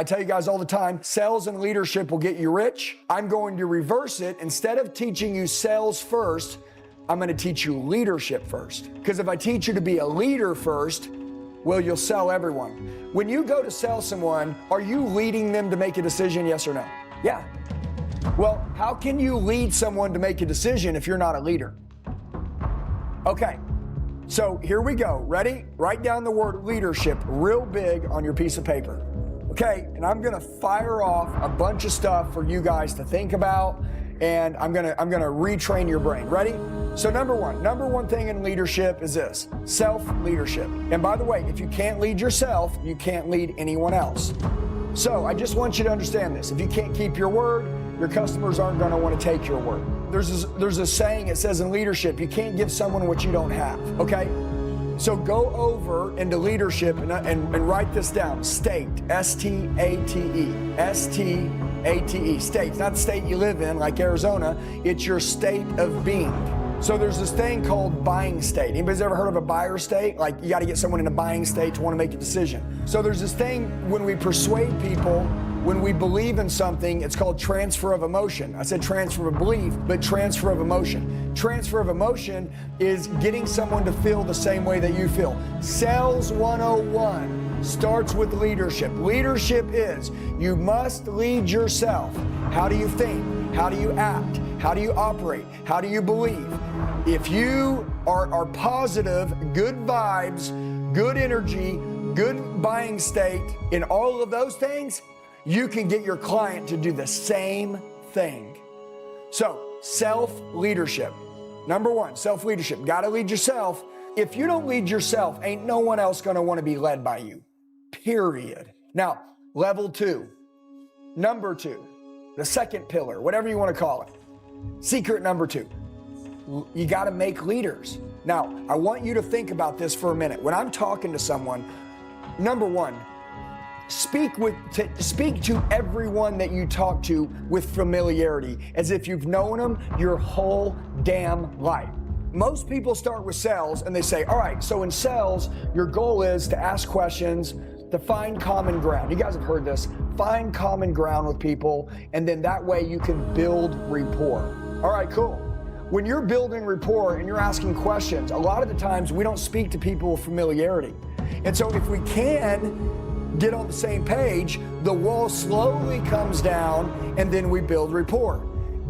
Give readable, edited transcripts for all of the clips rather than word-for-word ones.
I tell you guys all the time, sales and leadership will get you rich. I'm going to reverse it. Instead of teaching you sales first, I'm going to teach you leadership first. Because if I teach you to be a leader first, well, you'll sell everyone. When you go to sell someone, are you leading them to make a decision, yes or no? Yeah. Well, how can you lead someone to make a decision if you're not a leader? Okay, so here we go. Ready? Write down the word leadership real big on your piece of paper. Okay, and I'm gonna fire off a bunch of stuff for you guys to think about, and I'm gonna retrain your brain. Ready? So number one thing in leadership is this: self-leadership. And by the way, if you can't lead yourself, you can't lead anyone else. So I just want you to understand this. If you can't keep your word, your customers aren't gonna wanna take your word. There's a saying, it says in leadership, you can't give someone what you don't have, okay? So go over into leadership and write this down. State, S-T-A-T-E, S-T-A-T-E, state. It's not the state you live in like Arizona, it's your state of being. So there's this thing called buying state. Anybody's ever heard of a buyer state? Like you gotta get someone in a buying state to wanna make a decision. So there's this thing when we persuade people, when we believe in something, it's called transfer of emotion. I said transfer of belief, but transfer of emotion. Transfer of emotion is getting someone to feel the same way that you feel. Sales 101 starts with leadership. Leadership is you must lead yourself. How do you think? How do you act? How do you operate? How do you believe? If you are positive, good vibes, good energy, good buying state, in all of those things, you can get your client to do the same thing. So, self-leadership. Number one, self-leadership. Gotta lead yourself. If you don't lead yourself, ain't no one else gonna wanna be led by you. Period. Now, level two. Number two, the second pillar, whatever you wanna call it. Secret number two. You gotta make leaders. Now, I want you to think about this for a minute. When I'm talking to someone, number one, speak to everyone that you talk to with familiarity, as if you've known them your whole damn life. Most people start with sales and they say, all right, so in sales, your goal is to ask questions, to find common ground. You guys have heard this. Find common ground with people, and then that way you can build rapport. All right, cool. When you're building rapport and you're asking questions, a lot of the times we don't speak to people with familiarity. And so if we can get on the same page, the wall slowly comes down and then we build rapport.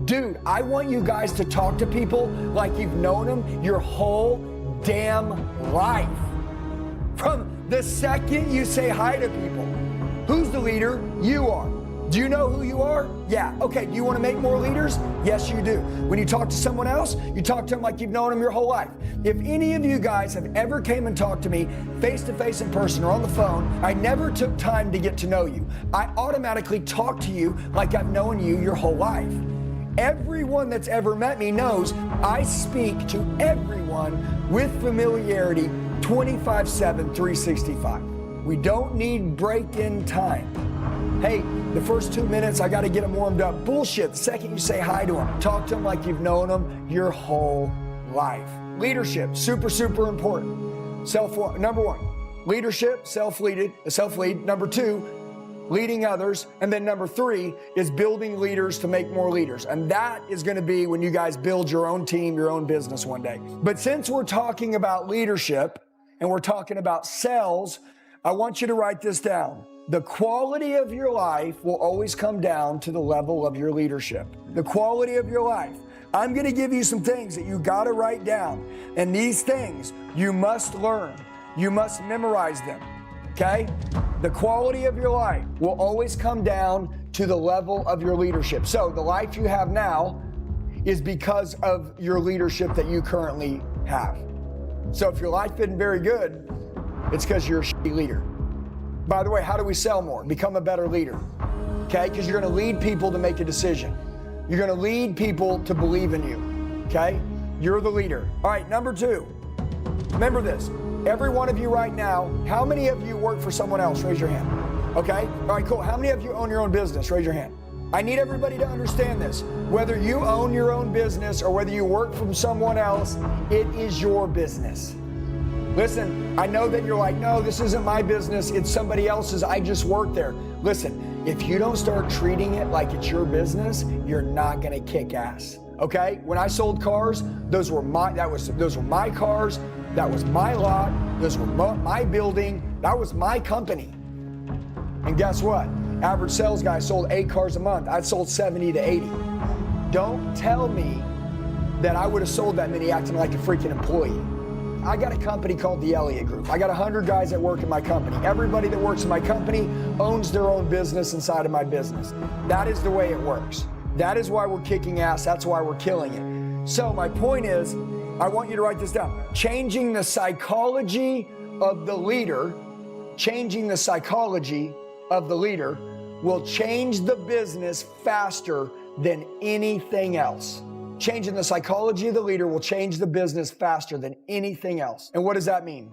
Dude, I want you guys to talk to people like you've known them your whole damn life. From the second you say hi to people. Who's the leader? You are. Do you know who you are? Yeah. Okay, do you want to make more leaders? Yes, you do. When you talk to someone else, you talk to them like you've known them your whole life. If any of you guys have ever came and talked to me face-to-face in person or on the phone, I never took time to get to know you. I automatically talk to you like I've known you your whole life. Everyone that's ever met me knows I speak to everyone with familiarity 24/7, 365. We don't need break-in time. Hey, the first 2 minutes, I got to get them warmed up. Bullshit. The second you say hi to them, talk to them like you've known them your whole life. Leadership, super, super important. Number one, leadership, self-lead. Number two, leading others. And then number three is building leaders to make more leaders. And that is going to be when you guys build your own team, your own business one day. But since we're talking about leadership and we're talking about sales, I want you to write this down. The quality of your life will always come down to the level of your leadership. The quality of your life. I'm going to give you some things that you got to write down. And these things you must learn. You must memorize them. Okay? The quality of your life will always come down to the level of your leadership. So the life you have now is because of your leadership that you currently have. So if your life isn't very good, it's because you're a shitty leader. By the way, how do we sell more? Become a better leader, okay? Because you're going to lead people to make a decision. You're going to lead people to believe in you, okay? You're the leader. All right, number two, remember this. Every one of you right now, how many of you work for someone else? Raise your hand, okay? All right, cool. How many of you own your own business? Raise your hand. I need everybody to understand this. Whether you own your own business or whether you work from someone else, it is your business. Listen, I know that you're like, no, this isn't my business, it's somebody else's, I just work there. Listen, if you don't start treating it like it's your business, you're not gonna kick ass, okay? When I sold cars, those were my cars, that was my lot, those were my building, that was my company. And guess what? Average sales guy sold 8 cars a month. I sold 70 to 80. Don't tell me that I would have sold that many acting like a freaking employee. I got a company called the Elliot Group. I got 100 guys that work in my company. Everybody that works in my company owns their own business inside of my business. That is the way it works. That is why we're kicking ass. That's why we're killing it. So my point is, I want you to write this down. Changing the psychology of the leader, will change the business faster than anything else. Changing the psychology of the leader will change the business faster than anything else. And what does that mean?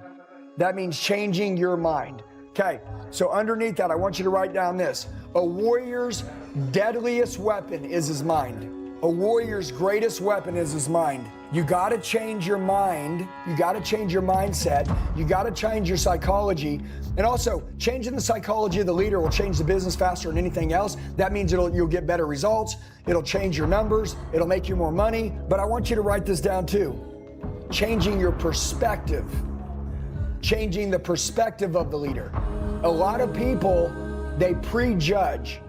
That means changing your mind. Okay, so underneath that, I want you to write down this. A warrior's deadliest weapon is his mind. A warrior's greatest weapon is his mind. You gotta change your mind. You gotta change your mindset. You gotta change your psychology. And also, changing the psychology of the leader will change the business faster than anything else. That means you'll get better results. It'll change your numbers. It'll make you more money. But I want you to write this down too. Changing your perspective. Changing the perspective of the leader. A lot of people, they prejudge.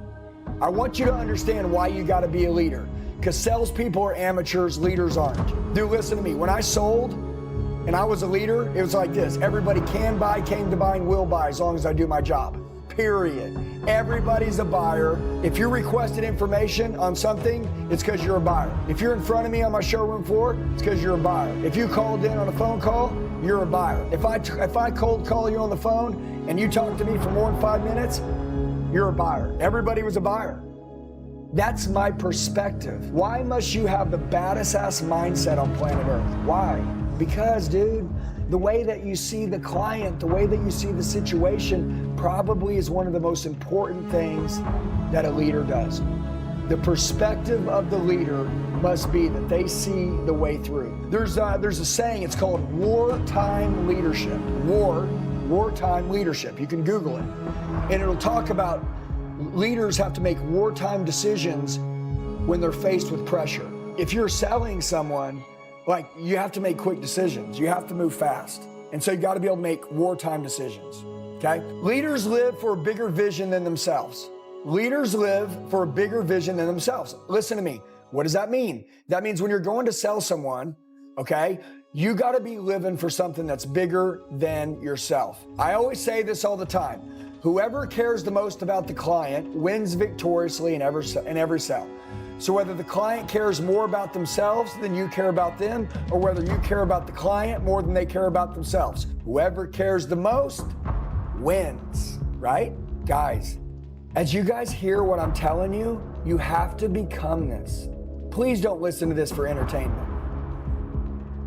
I want you to understand why you gotta be a leader. Because salespeople are amateurs, leaders aren't. Dude, listen to me. When I sold and I was a leader, it was like this. Everybody can buy, came to buy, and will buy as long as I do my job. Period. Everybody's a buyer. If you requested information on something, it's because you're a buyer. If you're in front of me on my showroom floor, it's because you're a buyer. If you called in on a phone call, you're a buyer. If I cold call you on the phone and you talk to me for more than 5 minutes, you're a buyer. Everybody was a buyer. That's my perspective. Why must you have the baddest ass mindset on planet Earth? Why? Because, dude, the way that you see the client, the way that you see the situation probably is one of the most important things that a leader does. The perspective of the leader must be that they see the way through. There's a saying, it's called wartime leadership. Wartime leadership. You can Google it. And it'll talk about leaders have to make wartime decisions when they're faced with pressure. If you're selling someone, like, you have to make quick decisions. You have to move fast. And so you got to be able to make wartime decisions, okay? Leaders live for a bigger vision than themselves. Leaders live for a bigger vision than themselves. Listen to me. What does that mean? That means when you're going to sell someone, okay, you got to be living for something that's bigger than yourself. I always say this all the time. Whoever cares the most about the client wins victoriously in every sale. So whether the client cares more about themselves than you care about them, or whether you care about the client more than they care about themselves, whoever cares the most wins, right? Guys, as you guys hear what I'm telling you, you have to become this. Please don't listen to this for entertainment.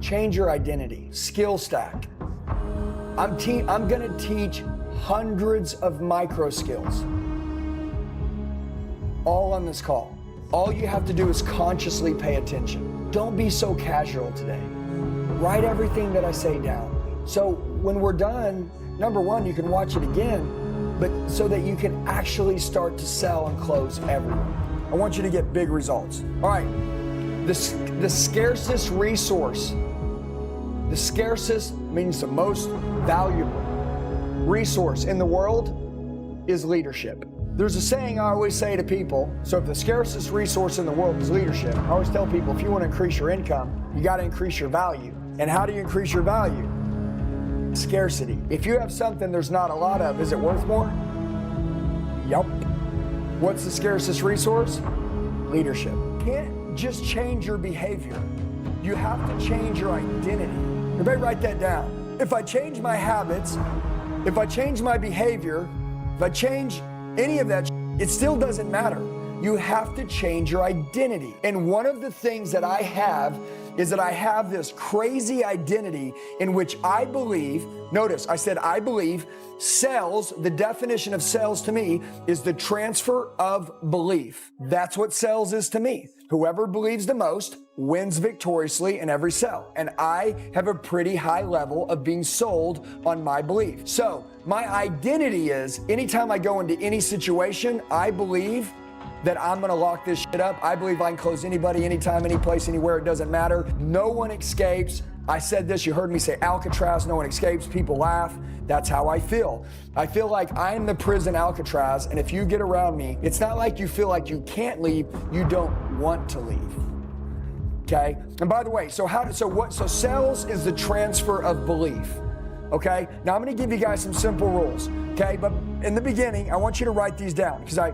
Change your identity, skill stack. I'm gonna teach hundreds of micro skills, all on this call. All you have to do is consciously pay attention. Don't be so casual today. Write everything that I say down. So when we're done, number one, you can watch it again, but so that you can actually start to sell and close everyone. I want you to get big results. All right, the scarcest resource, the scarcest means the most valuable resource in the world is leadership. There's a saying I always say to people, so if the scarcest resource in the world is leadership, I always tell people, if you want to increase your income, you got to increase your value. And how do you increase your value? Scarcity. If you have something there's not a lot of, is it worth more? Yup. What's the scarcest resource? Leadership. You can't just change your behavior. You have to change your identity. Everybody write that down. If I change my habits, if I change my behavior, if I change any of that, it still doesn't matter. You have to change your identity. And one of the things that I have is that I have this crazy identity in which I believe, notice I said I believe, sales, the definition of sales to me is the transfer of belief. That's what sales is to me. Whoever believes the most wins victoriously in every sale. And I have a pretty high level of being sold on my belief. So my identity is anytime I go into any situation, I believe that I'm gonna lock this shit up. I believe I can close anybody, anytime, any place, anywhere, it doesn't matter. No one escapes. I said this, you heard me say Alcatraz, no one escapes, people laugh. That's how I feel. I feel like I'm the prison Alcatraz, and if you get around me, it's not like you feel like you can't leave, you don't want to leave. Okay? And by the way, so sales is the transfer of belief. Okay? Now I'm gonna give you guys some simple rules. Okay? But in the beginning, I want you to write these down because I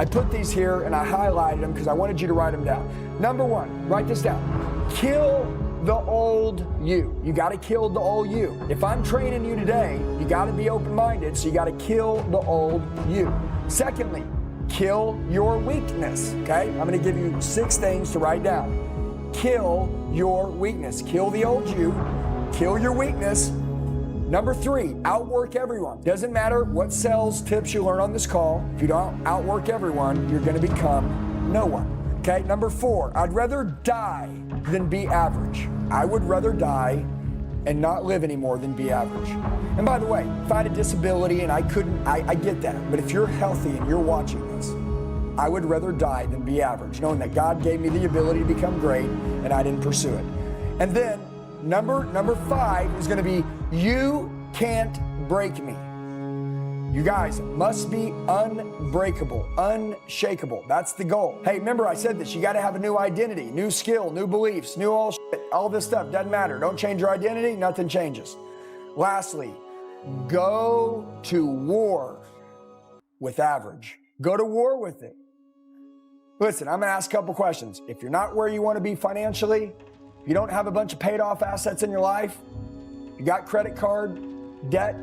put these here and I highlighted them because I wanted you to write them down. Number one, write this down. Kill the old you. You got to kill the old you. If I'm training you today, you got to be open-minded, so you got to kill the old you. Secondly, kill your weakness. Okay? I'm going to give you 6 things to write down. Kill your weakness. Kill the old you. Kill your weakness. Number 3, outwork everyone. Doesn't matter what sales tips you learn on this call. If you don't outwork everyone, you're going to become no one. Okay, number 4, I'd rather die than be average. I would rather die and not live anymore than be average. And by the way, if I had a disability and I get that. But if you're healthy and you're watching this, I would rather die than be average, knowing that God gave me the ability to become great and I didn't pursue it. And then number 5 is going to be, you can't break me. You guys must be unbreakable, unshakable. That's the goal. Hey, remember I said this, you got to have a new identity, new skill, new beliefs, new all this stuff. Doesn't matter. Don't change your identity, nothing changes. Lastly, go to war with average. Go to war with it. Listen, I'm going to ask a couple questions. If you're not where you want to be financially, if you don't have a bunch of paid off assets in your life, you got credit card debt,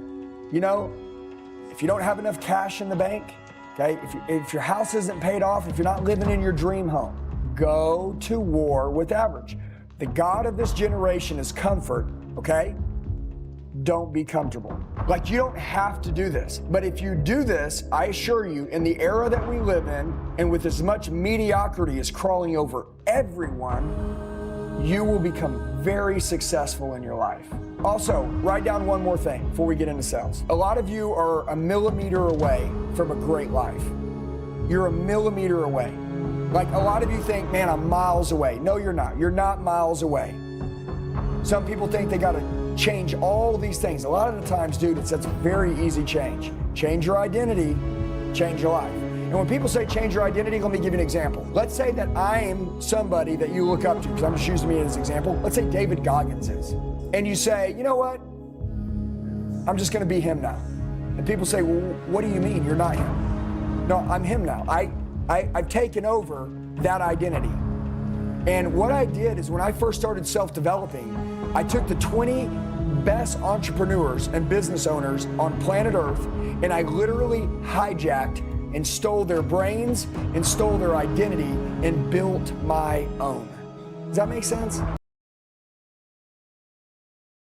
if you don't have enough cash in the bank, okay, if your house isn't paid off, if you're not living in your dream home, go to war with average. The God of this generation is comfort, okay? Don't be comfortable. Like, you don't have to do this. But if you do this, I assure you, in the era that we live in, and with as much mediocrity as crawling over everyone, you will become very successful in your life. Also, write down one more thing before we get into sales. A lot of you are a millimeter away from a great life. You're a millimeter away. Like, a lot of you think, man, I'm miles away. No, you're not. You're not miles away. Some people think they got to change all these things. A lot of the times, dude, it's a very easy change. Change your identity, change your life. And when people say change your identity, let me give you an example. Let's say that I'm somebody that you look up to, because I'm just using me as an example. Let's say David Goggins is. And you say, you know what? I'm just going to be him now. And people say, well, what do you mean you're not him? No, I'm him now. I've taken over that identity. And what I did is when I first started self-developing, I took the 20 best entrepreneurs and business owners on planet Earth, and I literally hijacked and stole their brains and stole their identity and built my own. Does that make sense?